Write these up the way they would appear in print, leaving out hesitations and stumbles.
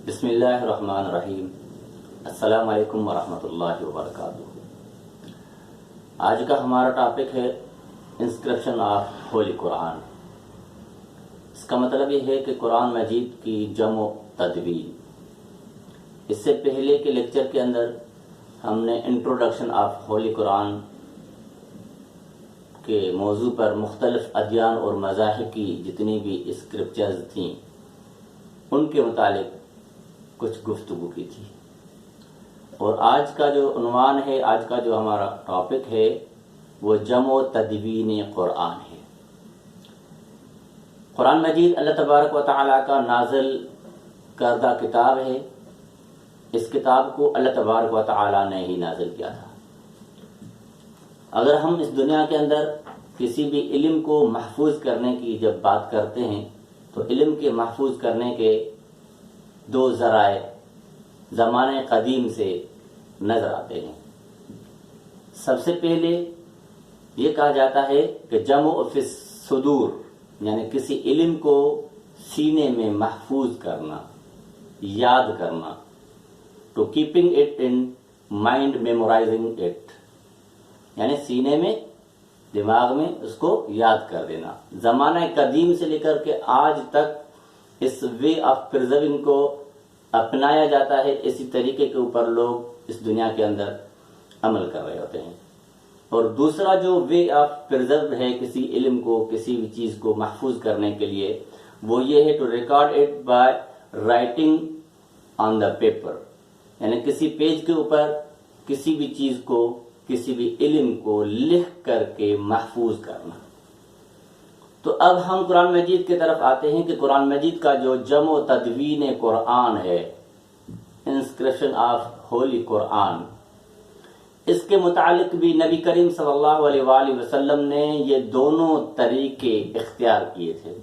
بسم اللہ الرحمن الرحیم۔ السلام علیکم ورحمۃ اللہ وبرکاتہ۔ آج کا ہمارا ٹاپک ہے انسکرپشن آف ہولی قرآن۔ اس کا مطلب یہ ہے کہ قرآن مجید کی جمع و تدوین۔ اس سے پہلے کے لیکچر کے اندر ہم نے انٹروڈکشن آف ہولی قرآن کے موضوع پر مختلف ادیان اور مذاہب کی جتنی بھی اسکرپچرز تھیں ان کے متعلق کچھ گفتگو کی تھی، اور آج کا جو عنوان ہے، آج کا جو ہمارا ٹاپک ہے وہ جمع و تدوین قرآن ہے۔ قرآن مجید اللہ تبارک و تعالیٰ کا نازل کردہ کتاب ہے۔ اس کتاب کو اللہ تبارک و تعالیٰ نے ہی نازل کیا تھا۔ اگر ہم اس دنیا کے اندر کسی بھی علم کو محفوظ کرنے کی جب بات کرتے ہیں تو علم کے محفوظ کرنے کے دو ذرائع زمانے قدیم سے نظر آتے ہیں۔ سب سے پہلے یہ کہا جاتا ہے کہ جمع فی الصدور، یعنی کسی علم کو سینے میں محفوظ کرنا، یاد کرنا، to keeping it in mind, memorising it, یعنی سینے میں، دماغ میں اس کو یاد کر دینا۔ زمانہ قدیم سے لے کر کے آج تک اس وے آف پرزرونگ کو اپنایا جاتا ہے۔ اسی طریقے کے اوپر لوگ اس دنیا کے اندر عمل کر رہے ہوتے ہیں۔ اور دوسرا جو وے آف پرزرو ہے کسی علم کو، کسی بھی چیز کو محفوظ کرنے کے لیے، وہ یہ ہے to record it by writing on the paper, یعنی کسی پیج کے اوپر کسی بھی چیز کو، کسی بھی علم کو لکھ کر کے محفوظ کرنا۔ تو اب ہم قرآن مجید کی طرف آتے ہیں کہ قرآن مجید کا جو جمع و تدوین قرآن ہے، انسکرپشن آف ہولی قرآن، اس کے متعلق بھی نبی کریم صلی اللہ علیہ وآلہ وسلم نے یہ دونوں طریقے اختیار کیے تھے۔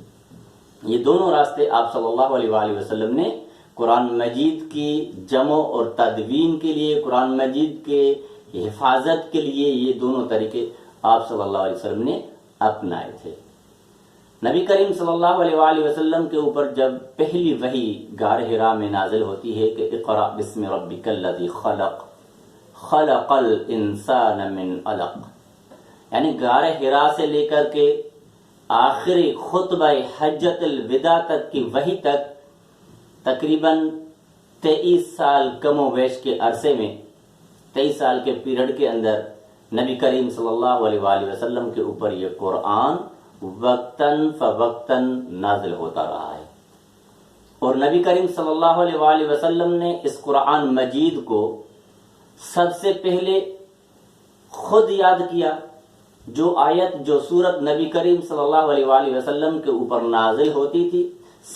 یہ دونوں راستے آپ صلی اللہ علیہ وآلہ وسلم نے قرآن مجید کی جمع اور تدوین کے لیے، قرآن مجید کے حفاظت کے لیے، یہ دونوں طریقے آپ صلی اللہ علیہ وسلم نے اپنائے تھے۔ نبی کریم صلی اللہ علیہ وآلہ وسلم کے اوپر جب پہلی وحی غار حرا میں نازل ہوتی ہے کہ اقرأ بسم ربک الذی خلق خلق الانسان من علق، یعنی غار حرا سے لے کر کے آخری خطبہ حجۃ الوداع تک کی وحی تک تقریباً 23 سال کم و بیش کے عرصے میں، 23 سال کے پیریڈ کے اندر نبی کریم صلی اللہ علیہ وآلہ وسلم کے اوپر یہ قرآن وقتاً فوقتاً نازل ہوتا رہا ہے۔ اور نبی کریم صلی اللہ علیہ وآلہ وسلم نے اس قرآن مجید کو سب سے پہلے خود یاد کیا۔ جو آیت، جو سورت نبی کریم صلی اللہ علیہ وآلہ وسلم کے اوپر نازل ہوتی تھی،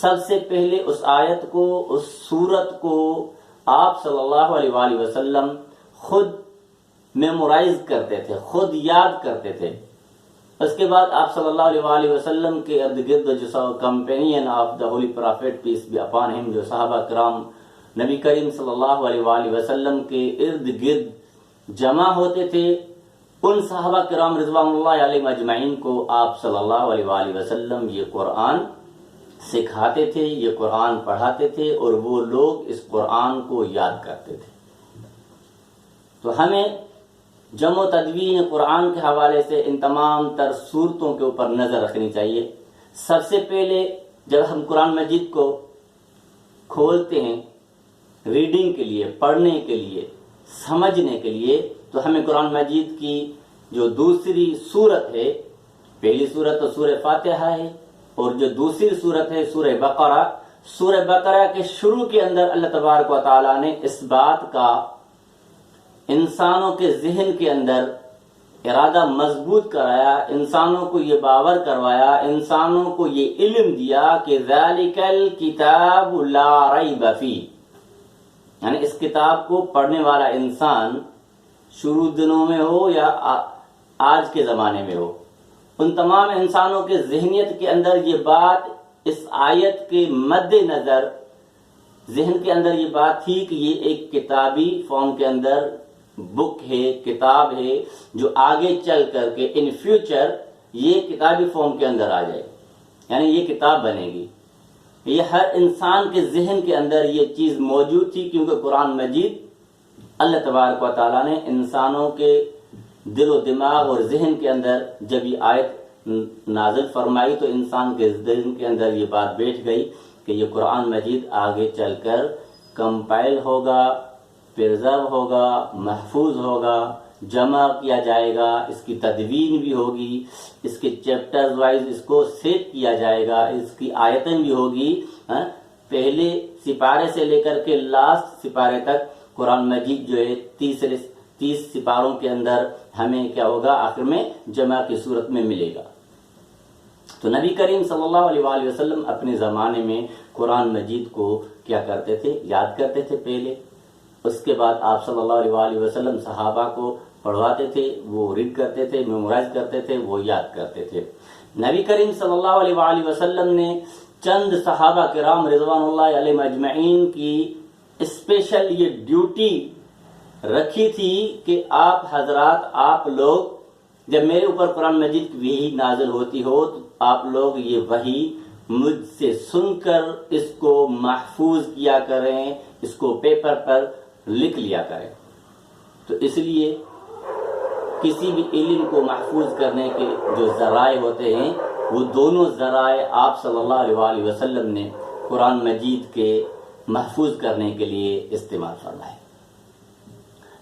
سب سے پہلے اس آیت کو، اس سورت کو آپ صلی اللہ علیہ وآلہ وسلم خود میمورائز کرتے تھے، خود یاد کرتے تھے۔ اس کے بعد آپ صلی اللہ علیہ وآلہ وسلم کے ارد گرد جو companion of the holy prophet peace be upon ہم، جو صحابہ کرام نبی کریم صلی اللہ علیہ وآلہ وسلم کے ارد گرد جمع ہوتے تھے، ان صحابہ کرام رضوان اللہ علیہم اجمعین کو آپ صلی اللہ علیہ وآلہ وسلم یہ قرآن سکھاتے تھے، یہ قرآن پڑھاتے تھے، اور وہ لوگ اس قرآن کو یاد کرتے تھے۔ تو ہمیں جمع و تدوین قرآن کے حوالے سے ان تمام تر صورتوں کے اوپر نظر رکھنی چاہیے۔ سب سے پہلے جب ہم قرآن مجید کو کھولتے ہیں ریڈنگ کے لیے، پڑھنے کے لیے، سمجھنے کے لیے، تو ہمیں قرآن مجید کی جو دوسری صورت ہے، پہلی صورت تو سورہ فاتحہ ہے، اور جو دوسری صورت ہے سورہ بقرہ، سورہ بقرہ کے شروع کے اندر اللہ تبارک و تعالیٰ نے اس بات کا انسانوں کے ذہن کے اندر ارادہ مضبوط کرایا، انسانوں کو یہ باور کروایا، انسانوں کو یہ علم دیا کہ ذالک الکتاب لا ریب فیہ، یعنی اس کتاب کو پڑھنے والا انسان شروع دنوں میں ہو یا آج کے زمانے میں ہو، ان تمام انسانوں کے ذہنیت کے اندر یہ بات، اس آیت کے مد نظر ذہن کے اندر یہ بات تھی کہ یہ ایک کتابی فارم کے اندر بک ہے، کتاب ہے، جو آگے چل کر کے ان فیوچر یہ کتابی فارم کے اندر آ جائے، یعنی یہ کتاب بنے گی۔ یہ ہر انسان کے ذہن کے اندر یہ چیز موجود تھی، کیونکہ قرآن مجید اللہ تبارک و تعالیٰ نے انسانوں کے دل و دماغ اور ذہن کے اندر جب یہ آیت نازل فرمائی تو انسان کے ذہن کے اندر یہ بات بیٹھ گئی کہ یہ قرآن مجید آگے چل کر کمپائل ہوگا، پرزرو ہوگا، محفوظ ہوگا، جمع کیا جائے گا، اس کی تدوین بھی ہوگی، اس کے چیپٹرز وائز اس کو سیٹ کیا جائے گا، اس کی آیتیں بھی ہوگی، پہلے سپارے سے لے کر کے لاسٹ سپارے تک قرآن مجید جو ہے 30 سپاروں کے اندر ہمیں کیا ہوگا آخر میں جمع کی صورت میں ملے گا۔ تو نبی کریم صلی اللہ علیہ وآلہ وسلم اپنے زمانے میں قرآن مجید کو کیا کرتے تھے؟ یاد کرتے تھے پہلے، اس کے بعد آپ صلی اللہ علیہ وآلہ وسلم صحابہ کو پڑھواتے تھے، وہ ریڈ کرتے تھے، میمورائز کرتے تھے، وہ یاد کرتے تھے۔ نبی کریم صلی اللہ علیہ وآلہ وسلم نے چند صحابہ کرام رضوان اللہ علیہم اجمعین کی اسپیشل یہ ڈیوٹی رکھی تھی کہ آپ حضرات، آپ لوگ جب میرے اوپر قرآن مجید کی وحی نازل ہوتی ہو تو آپ لوگ یہ وحی مجھ سے سن کر اس کو محفوظ کیا کریں، اس کو پیپر پر لکھ لیا کریں۔ تو اس لیے کسی بھی علم کو محفوظ کرنے کے جو ذرائع ہوتے ہیں وہ دونوں ذرائع آپ صلی اللہ علیہ وآلہ وسلم نے قرآن مجید کے محفوظ کرنے کے لیے استعمال فرمائے۔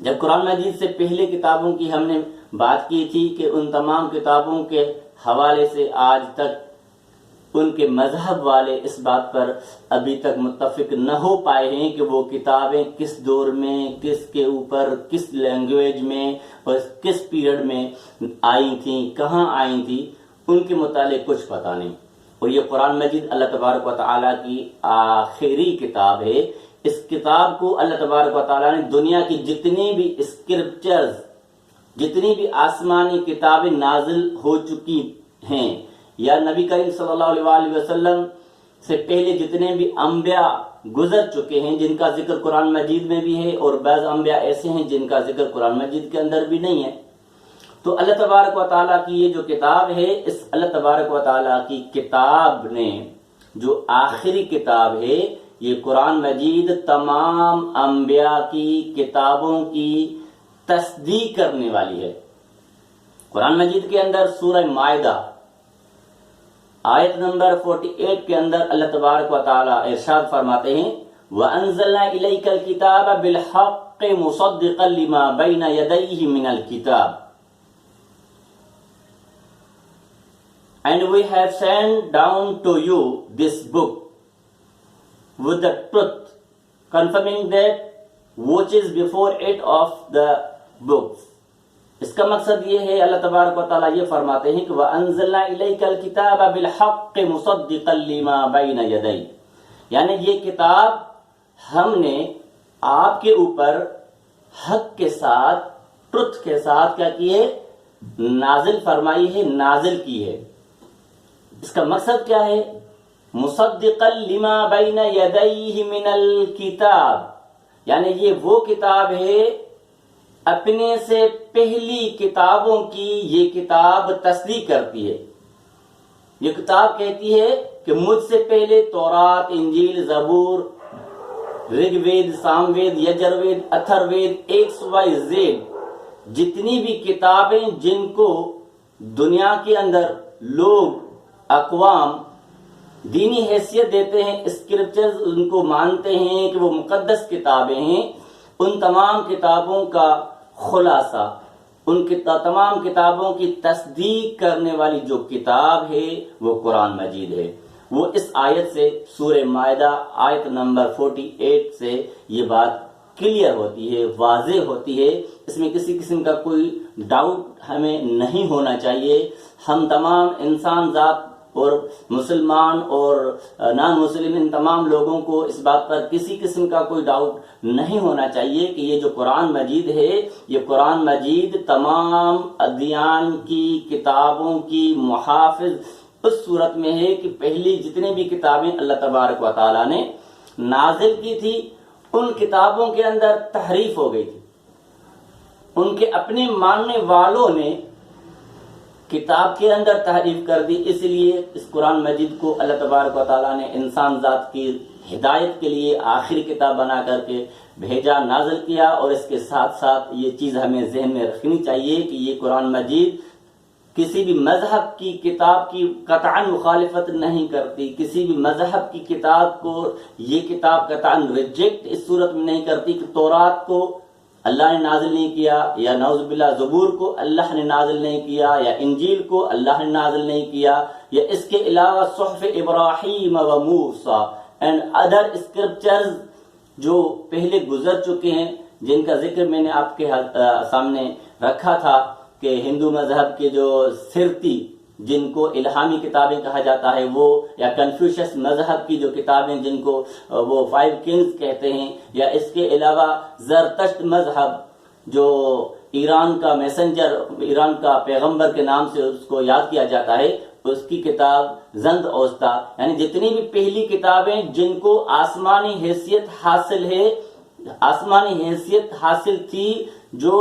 جب قرآن مجید سے پہلے کتابوں کی ہم نے بات کی تھی کہ ان تمام کتابوں کے حوالے سے آج تک ان کے مذہب والے اس بات پر ابھی تک متفق نہ ہو پائے ہیں کہ وہ کتابیں کس دور میں، کس کے اوپر، کس لینگویج میں اور کس پیریڈ میں آئی تھیں، کہاں آئی تھیں، ان کے متعلق کچھ پتہ نہیں۔ اور یہ قرآن مجید اللہ تبارک و تعالیٰ کی آخری کتاب ہے۔ اس کتاب کو اللہ تبارک و تعالیٰ نے دنیا کی جتنی بھی اسکرپچرز، جتنی بھی آسمانی کتابیں نازل ہو چکی ہیں یا نبی کریم صلی اللہ علیہ وآلہ وسلم سے پہلے جتنے بھی انبیاء گزر چکے ہیں جن کا ذکر قرآن مجید میں بھی ہے، اور بعض انبیاء ایسے ہیں جن کا ذکر قرآن مجید کے اندر بھی نہیں ہے، تو اللہ تبارک و تعالیٰ کی یہ جو کتاب ہے، اس اللہ تبارک و تعالیٰ کی کتاب نے جو آخری کتاب ہے، یہ قرآن مجید تمام انبیاء کی کتابوں کی تصدیق کرنے والی ہے۔ قرآن مجید کے اندر سورہ مائدہ آیت نمبر 48 کے اندر اللہ تبارک و تعالیٰ ارشاد فرماتے ہیں وَأَنزَلْنَا إِلَيْكَ الْكِتَابَ بِالْحَقِّ مُصَدِّقًا لِمَا بَيْنَ يَدَيْهِ مِنَ الْكِتَابِ And we have sent down to you this book with the truth, confirming that which is before it of the books. اس کا مقصد یہ ہے، اللہ تبارک و تعالیٰ یہ فرماتے ہیں کہ وَأَنزَلْنَا إِلَيْكَ الْكِتَابَ بِالْحَقِّ مُصَدِّقًا لِمَا بَيْنَ يَدَيْهِ، یعنی یہ کتاب ہم نے آپ کے اوپر حق کے ساتھ، ٹروتھ کے ساتھ کیا کی ہے؟ نازل فرمائی ہے، نازل کی ہے۔ اس کا مقصد کیا ہے؟ مصدقا لما بین یدیہ من الکتاب، یعنی یہ وہ کتاب ہے، اپنے سے پہلی کتابوں کی یہ کتاب تصدیق کرتی ہے۔ یہ کتاب کہتی ہے کہ مجھ سے پہلے تورات، انجیل، زبور، رگ وید، سام وید، یجر وید، اتھر وید، XYZ جتنی بھی کتابیں جن کو دنیا کے اندر لوگ، اقوام دینی حیثیت دیتے ہیں، اسکرپچرز ان کو مانتے ہیں کہ وہ مقدس کتابیں ہیں، ان تمام کتابوں کا خلاصہ، ان تمام کتابوں کی تصدیق کرنے والی جو کتاب ہے وہ قرآن مجید ہے۔ وہ اس آیت سے، سورہ مائدہ آیت نمبر 48 سے یہ بات کلیئر ہوتی ہے، واضح ہوتی ہے، اس میں کسی قسم کا کوئی ڈاؤٹ ہمیں نہیں ہونا چاہیے۔ ہم تمام انسان ذات اور مسلمان اور نان مسلم ان تمام لوگوں کو اس بات پر کسی قسم کا کوئی ڈاؤٹ نہیں ہونا چاہیے کہ یہ جو قرآن مجید ہے، یہ قرآن مجید تمام ادیان کی کتابوں کی محافظ اس صورت میں ہے کہ پہلی جتنی بھی کتابیں اللہ تبارک و تعالیٰ نے نازل کی تھی ان کتابوں کے اندر تحریف ہو گئی تھی، ان کے اپنے ماننے والوں نے کتاب کے اندر تحریف کر دی. اس لیے اس قرآن مجید کو اللہ تبارک و تعالیٰ نے انسان ذات کی ہدایت کے لیے آخری کتاب بنا کر کے بھیجا، نازل کیا. اور اس کے ساتھ ساتھ یہ چیز ہمیں ذہن میں رکھنی چاہیے کہ یہ قرآن مجید کسی بھی مذہب کی کتاب کی قطعاً مخالفت نہیں کرتی، کسی بھی مذہب کی کتاب کو یہ کتاب قطعاً ریجیکٹ اس صورت میں نہیں کرتی کہ تورات کو اللہ نے نازل نہیں کیا، یا نعوذ باللہ زبور کو اللہ نے نازل نہیں کیا، یا انجیل کو اللہ نے نازل نہیں کیا، یا اس کے علاوہ صحف ابراہیم و موسیٰ اینڈ ادر اسکرپچرز جو پہلے گزر چکے ہیں، جن کا ذکر میں نے آپ کے سامنے رکھا تھا کہ ہندو مذہب کے جو سرتی جن کو الہامی کتابیں کہا جاتا ہے وہ، یا کنفیوشس مذہب کی جو کتابیں جن کو وہ 5 کنگز کہتے ہیں، یا اس کے علاوہ زرتشت مذہب جو ایران کا میسنجر، ایران کا پیغمبر کے نام سے اس کو یاد کیا جاتا ہے، اس کی کتاب زند اوستا، یعنی جتنی بھی پہلی کتابیں جن کو آسمانی حیثیت حاصل ہے، آسمانی حیثیت حاصل تھی، جو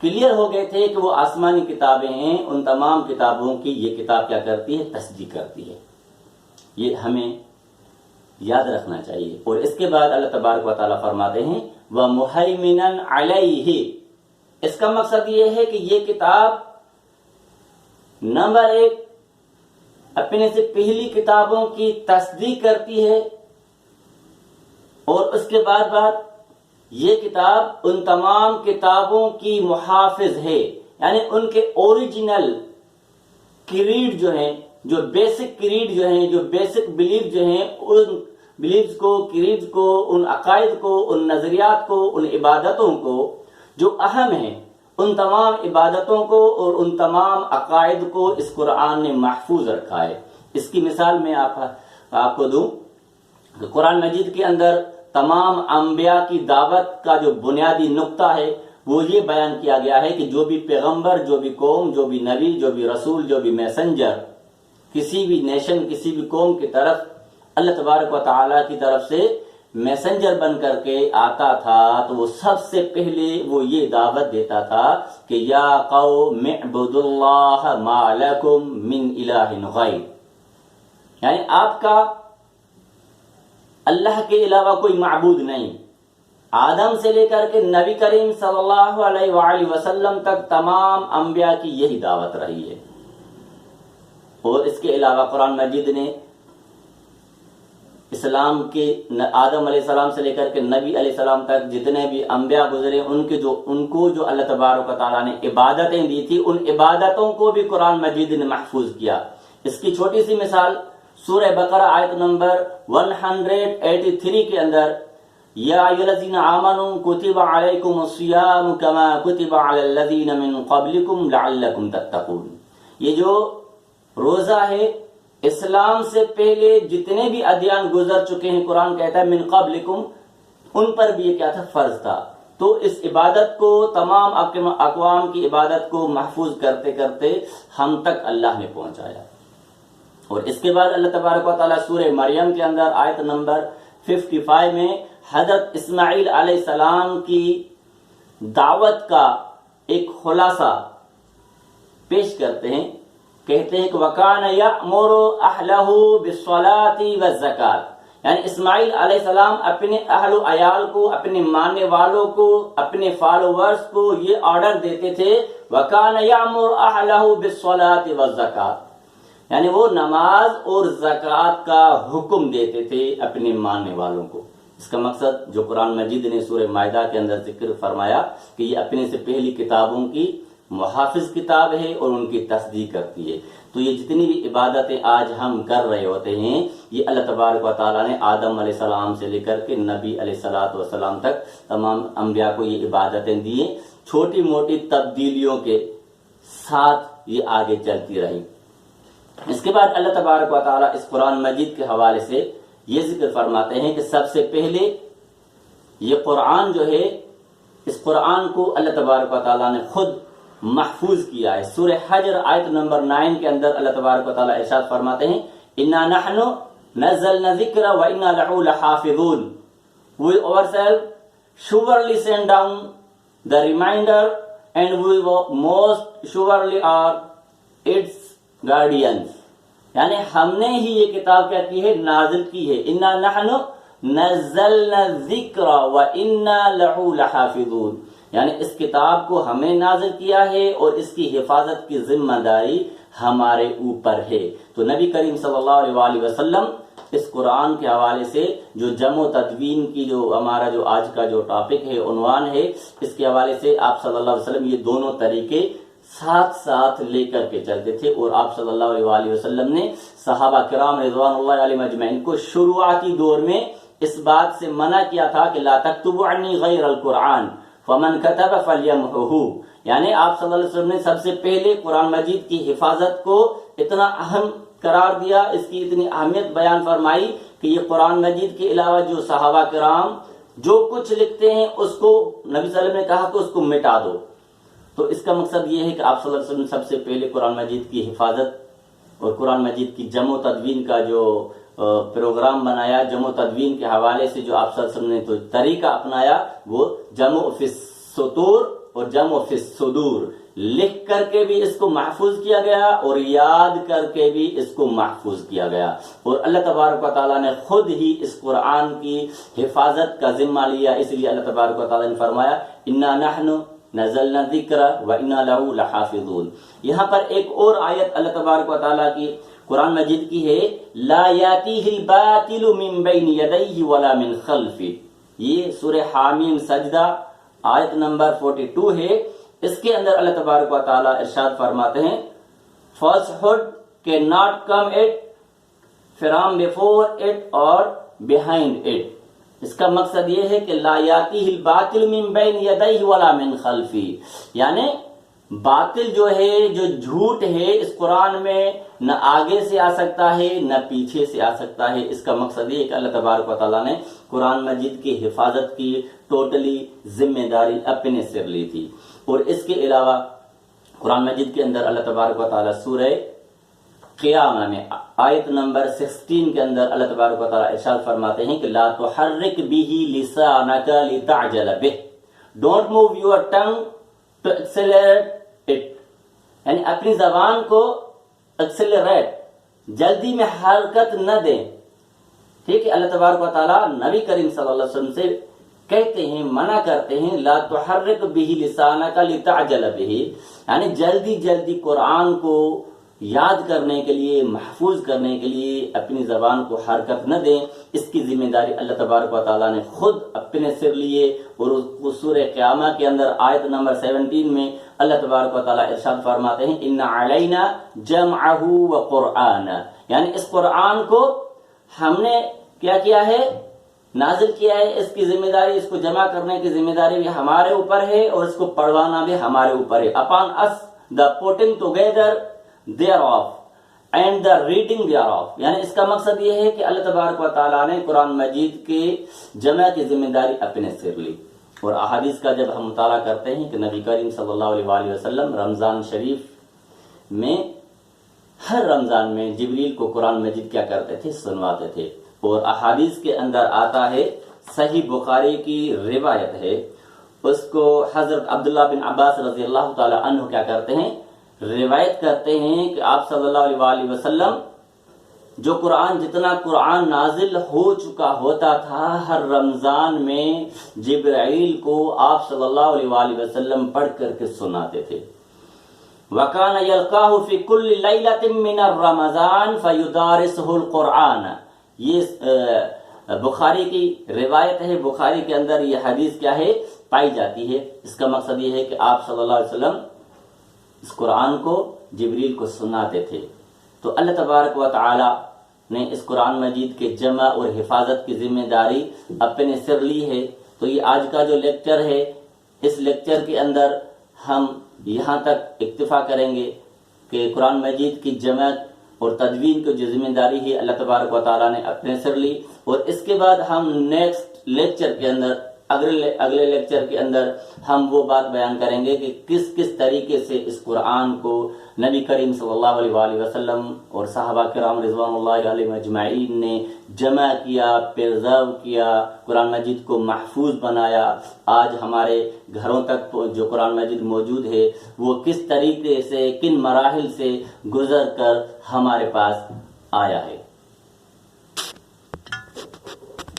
کلیئر ہو گئے تھے کہ وہ آسمانی کتابیں ہیں، ان تمام کتابوں کی یہ کتاب کیا کرتی ہے؟ تصدیق کرتی ہے. یہ ہمیں یاد رکھنا چاہیے. اور اس کے بعد اللہ تبارک و تعالیٰ فرماتے ہیں وَمُحَيْمِنًا عَلَيْهِ. اس کا مقصد یہ ہے کہ یہ کتاب نمبر 1 اپنے سے پہلی کتابوں کی تصدیق کرتی ہے، اور اس کے بعد یہ کتاب ان تمام کتابوں کی محافظ ہے، یعنی ان کے اوریجنل کریڈ جو ہیں، جو بیسک کریڈ جو ہیں، جو بیسک بلیف جو ہیں، ان بلیفز کو، کریڈ کو، ان عقائد کو، ان نظریات کو، ان عبادتوں کو جو اہم ہیں، ان تمام عبادتوں کو اور ان تمام عقائد کو اس قرآن نے محفوظ رکھا ہے. اس کی مثال میں آپ کو دوں کہ قرآن مجید کے اندر تمام انبیاء کی دعوت کا جو بنیادی نقطہ ہے وہ یہ بیان کیا گیا ہے کہ جو بھی پیغمبر، جو بھی قوم، جو بھی نبی، جو بھی رسول، جو بھی میسنجر کسی بھی نیشن، کسی بھی قوم کی طرف اللہ تبارک و تعالیٰ کی طرف سے میسنجر بن کر کے آتا تھا تو وہ سب سے پہلے وہ یہ دعوت دیتا تھا کہ یا قوم اعبدوا اللہ ما لکم من الہ غیر، یعنی آپ کا اللہ کے علاوہ کوئی معبود نہیں. آدم سے لے کر کے نبی کریم صلی اللہ علیہ وآلہ وسلم تک تمام انبیاء کی یہی دعوت رہی ہے. اور اس کے علاوہ قرآن مجید نے اسلام کے آدم علیہ السلام سے لے کر کے نبی علیہ السلام تک جتنے بھی انبیاء گزرے ان کو جو اللہ تبارک و تعالیٰ نے عبادتیں دی تھی، ان عبادتوں کو بھی قرآن مجید نے محفوظ کیا. اس کی چھوٹی سی مثال سورہ بقرہ آیت نمبر 183 کے اندر یا ایھا الذین آمنوا کتب علیکم الصیام کما کتب علی الذین من قبلکم لعلکم تتقون. یہ جو روزہ ہے اسلام سے پہلے جتنے بھی ادیان گزر چکے ہیں، قرآن کہتا ہے من قبلکم، ان پر بھی یہ کیا تھا؟ فرض تھا. تو اس عبادت کو، تمام اقوام کی عبادت کو محفوظ کرتے کرتے ہم تک اللہ نے پہنچایا. اور اس کے بعد اللہ تبارک و تعالیٰ سورہ مریم کے اندر آیت نمبر 55 میں حضرت اسماعیل علیہ السلام کی دعوت کا ایک خلاصہ پیش کرتے ہیں. کہتے ہیں کہ وَكَانَ يَأْمُرُ أَهْلَهُ بِالصَّلَاةِ وَالزَّكَاةِ، یعنی اسماعیل علیہ السلام اپنے اہل و عیال کو، اپنے ماننے والوں کو، اپنے فالوورز کو یہ آرڈر دیتے تھے وَكَانَ يَأْمُرُ أَهْلَهُ بِالصَّلَاةِ وَالزَّكَاةِ، یعنی وہ نماز اور زکوٰۃ کا حکم دیتے تھے اپنے ماننے والوں کو. اس کا مقصد جو قرآن مجید نے سورہ مائدہ کے اندر ذکر فرمایا کہ یہ اپنے سے پہلی کتابوں کی محافظ کتاب ہے اور ان کی تصدیق کرتی ہے. تو یہ جتنی بھی عبادتیں آج ہم کر رہے ہوتے ہیں یہ اللہ تبارک و تعالیٰ نے آدم علیہ السلام سے لے کر کے نبی علیہ السلام تک تمام انبیاء کو یہ عبادتیں دی ہیں. چھوٹی موٹی تبدیلیوں کے ساتھ یہ آگے چلتی رہی. اس کے بعد اللہ تبارک و تعالیٰ اس قرآن مجید کے حوالے سے یہ ذکر فرماتے ہیں کہ سب سے پہلے یہ قرآن جو ہے، اس قرآن کو اللہ تبارک و تعالیٰ نے خود محفوظ کیا ہے. سورہ حجر آیت نمبر 9 کے اندر اللہ تبارک و تعالیٰ ارشاد فرماتے ہیں اِنَّا نَحْنُ نَزَّلْنَا الذِّكْرَ وَإِنَّا لَهُ لَحَافِظُونَ. We ourselves surely send down the reminder and we most surely are its guardians, یعنی ہم نے ہی یہ کتاب کیا کی ہے؟ نازل کی ہے. انا نحن نزلنا الذکر وانا لہ لحافظون، یعنی اس کتاب کو ہمیں نازل کیا ہے اور اس کی حفاظت کی ذمہ داری ہمارے اوپر ہے. تو نبی کریم صلی اللہ علیہ وآلہ وسلم اس قرآن کے حوالے سے جو جمع و تدوین کی جو ہمارا جو آج کا جو ٹاپک ہے، عنوان ہے، اس کے حوالے سے آپ صلی اللہ علیہ وسلم یہ دونوں طریقے ساتھ ساتھ لے کر کے چلتے تھے. اور آپ صلی اللہ علیہ وآلہ وسلم نے صحابہ کرام رضوان اللہ علیہم اجمعین کو شروعاتی دور میں اس بات سے منع کیا تھا کہ لا تکتبوا عنی غیر القرآن فمن کتب فلیمحہ، یعنی آپ صلی اللہ علیہ وسلم نے سب سے پہلے قرآن مجید کی حفاظت کو اتنا اہم قرار دیا، اس کی اتنی اہمیت بیان فرمائی کہ یہ قرآن مجید کے علاوہ جو صحابہ کرام جو کچھ لکھتے ہیں اس کو نبی صلی اللہ علیہ وسلم نے کہا کہ اس کو مٹا دو. تو اس کا مقصد یہ ہے کہ آپ صلی اللہ علیہ وسلم نے سب سے پہلے قرآن مجید کی حفاظت اور قرآن مجید کی جمع و تدوین کا جو پروگرام بنایا، جمع و تدوین کے حوالے سے جو آپ صلی اللہ علیہ وسلم نے تو طریقہ اپنایا وہ جمع فی السطور اور جمع فی الصدور، لکھ کر کے بھی اس کو محفوظ کیا گیا اور یاد کر کے بھی اس کو محفوظ کیا گیا. اور اللہ تبارک و تعالیٰ نے خود ہی اس قرآن کی حفاظت کا ذمہ لیا. اس لیے اللہ تبارک و تعالیٰ نے فرمایا انا نحن نزلنا الذکر وانا لہ لحافظون. یہاں پر ایک اور آیت اللہ تبارک و تعالیٰ کی قرآن مجید کی ہے، لا یاتیہ الباطل من بین یدیہ ولا من خلفہ. یہ سورہ حامیم سجدہ آیت نمبر 42 ہے. اس کے اندر اللہ تبارک و تعالیٰ ارشاد فرماتے ہیں falsehood cannot come it from before it or behind it. اس کا مقصد یہ ہے کہ لا یاتیہ الباطل من بین یدیہ ولا من خلفہ، یعنی باطل جو ہے، جو جھوٹ ہے، اس قرآن میں نہ آگے سے آ سکتا ہے نہ پیچھے سے آ سکتا ہے. اس کا مقصد یہ ہے کہ اللہ تبارک و تعالیٰ نے قرآن مجید کی حفاظت کی ٹوٹلی ذمہ داری اپنے سر لی تھی. اور اس کے علاوہ قرآن مجید کے اندر اللہ تبارک و تعالیٰ سورہ قیامہ میں آیت نمبر 16 کے اندر اللہ تبارک و تعالیٰ ارشاد فرماتے ہیں کہ لا تحرک به لسانک لتعجل به، don't move your tongue to accelerate it, یعنی اپنی زبان کو ایکسلریٹ، جلدی میں حرکت نہ دیں. ٹھیک ہے، اللہ تبارک و تعالیٰ نبی کریم صلی اللہ علیہ وسلم سے کہتے ہیں، منع کرتے ہیں لا تحرک به لسانک لتعجل به، یعنی جلدی جلدی قرآن کو یاد کرنے کے لیے، محفوظ کرنے کے لیے اپنی زبان کو حرکت نہ دیں. اس کی ذمہ داری اللہ تبارک و تعالیٰ نے خود اپنے سر لیے. اور اس سورہ قیامہ کے اندر آیت نمبر 17 میں اللہ تبارک و تعالیٰ ارشاد فرماتے ہیں ان علینا جمعہ وقرآنہ، یعنی اس قرآن کو ہم نے کیا کیا ہے؟ نازل کیا ہے. اس کی ذمہ داری، اس کو جمع کرنے کی ذمہ داری بھی ہمارے اوپر ہے اور اس کو پڑھوانا بھی ہمارے اوپر ہے. upon us the putting together thereof and the reading thereof، یعنی اس کا مقصد یہ ہے کہ اللہ تبارک و تعالیٰ نے قرآن مجید کے جمع کی ذمہ داری اپنے سر لی. اور احادیث کا جب ہم مطالعہ کرتے ہیں کہ نبی کریم صلی اللہ علیہ وآلہ وسلم رمضان شریف میں ہر رمضان میں جبریل کو قرآن مجید کیا کرتے تھے؟ سنواتے تھے. اور احادیث کے اندر آتا ہے، صحیح بخاری کی روایت ہے، اس کو حضرت عبداللہ بن عباس رضی اللہ تعالی عنہ کیا کرتے ہیں؟ روایت کرتے ہیں کہ آپ صلی اللہ علیہ وآلہ وسلم جو قرآن، جتنا قرآن نازل ہو چکا ہوتا تھا، ہر رمضان میں جبرائیل کو آپ صلی اللہ علیہ وآلہ وسلم پڑھ کر کے سناتے تھے. وَكَانَ يَلْقَاهُ فِي كُلِّ لَيْلَةٍ مِّنَ الرَّمَضَانِ فَيُدَارِسُهُ الْقُرْآنَ. یہ بخاری کی روایت ہے. بخاری کے اندر یہ حدیث کیا ہے؟ پائی جاتی ہے. اس کا مقصد یہ ہے کہ آپ صلی اللہ علیہ وسلم اس قرآن کو جبریل کو سناتے تھے. تو اللہ تبارک و تعالی نے اس قرآن مجید کے جمع اور حفاظت کی ذمہ داری اپنے سر لی ہے. تو یہ آج کا جو لیکچر ہے، اس لیکچر کے اندر ہم یہاں تک اکتفا کریں گے کہ قرآن مجید کی جمع اور تدوین کی جو ذمہ داری ہے اللہ تبارک و تعالیٰ نے اپنے سر لی. اور اس کے بعد ہم نیکسٹ لیکچر کے اندر اگلے لیکچر کے اندر ہم وہ بات بیان کریں گے کہ کس کس طریقے سے اس قرآن کو نبی کریم صلی اللہ علیہ وآلہ وسلم اور صحابہ کرام رضوان اللہ علیہم اجمعین نے جمع کیا، پرزرو کیا، قرآن مجید کو محفوظ بنایا۔ آج ہمارے گھروں تک جو قرآن مجید موجود ہے وہ کس طریقے سے، کن مراحل سے گزر کر ہمارے پاس آیا ہے۔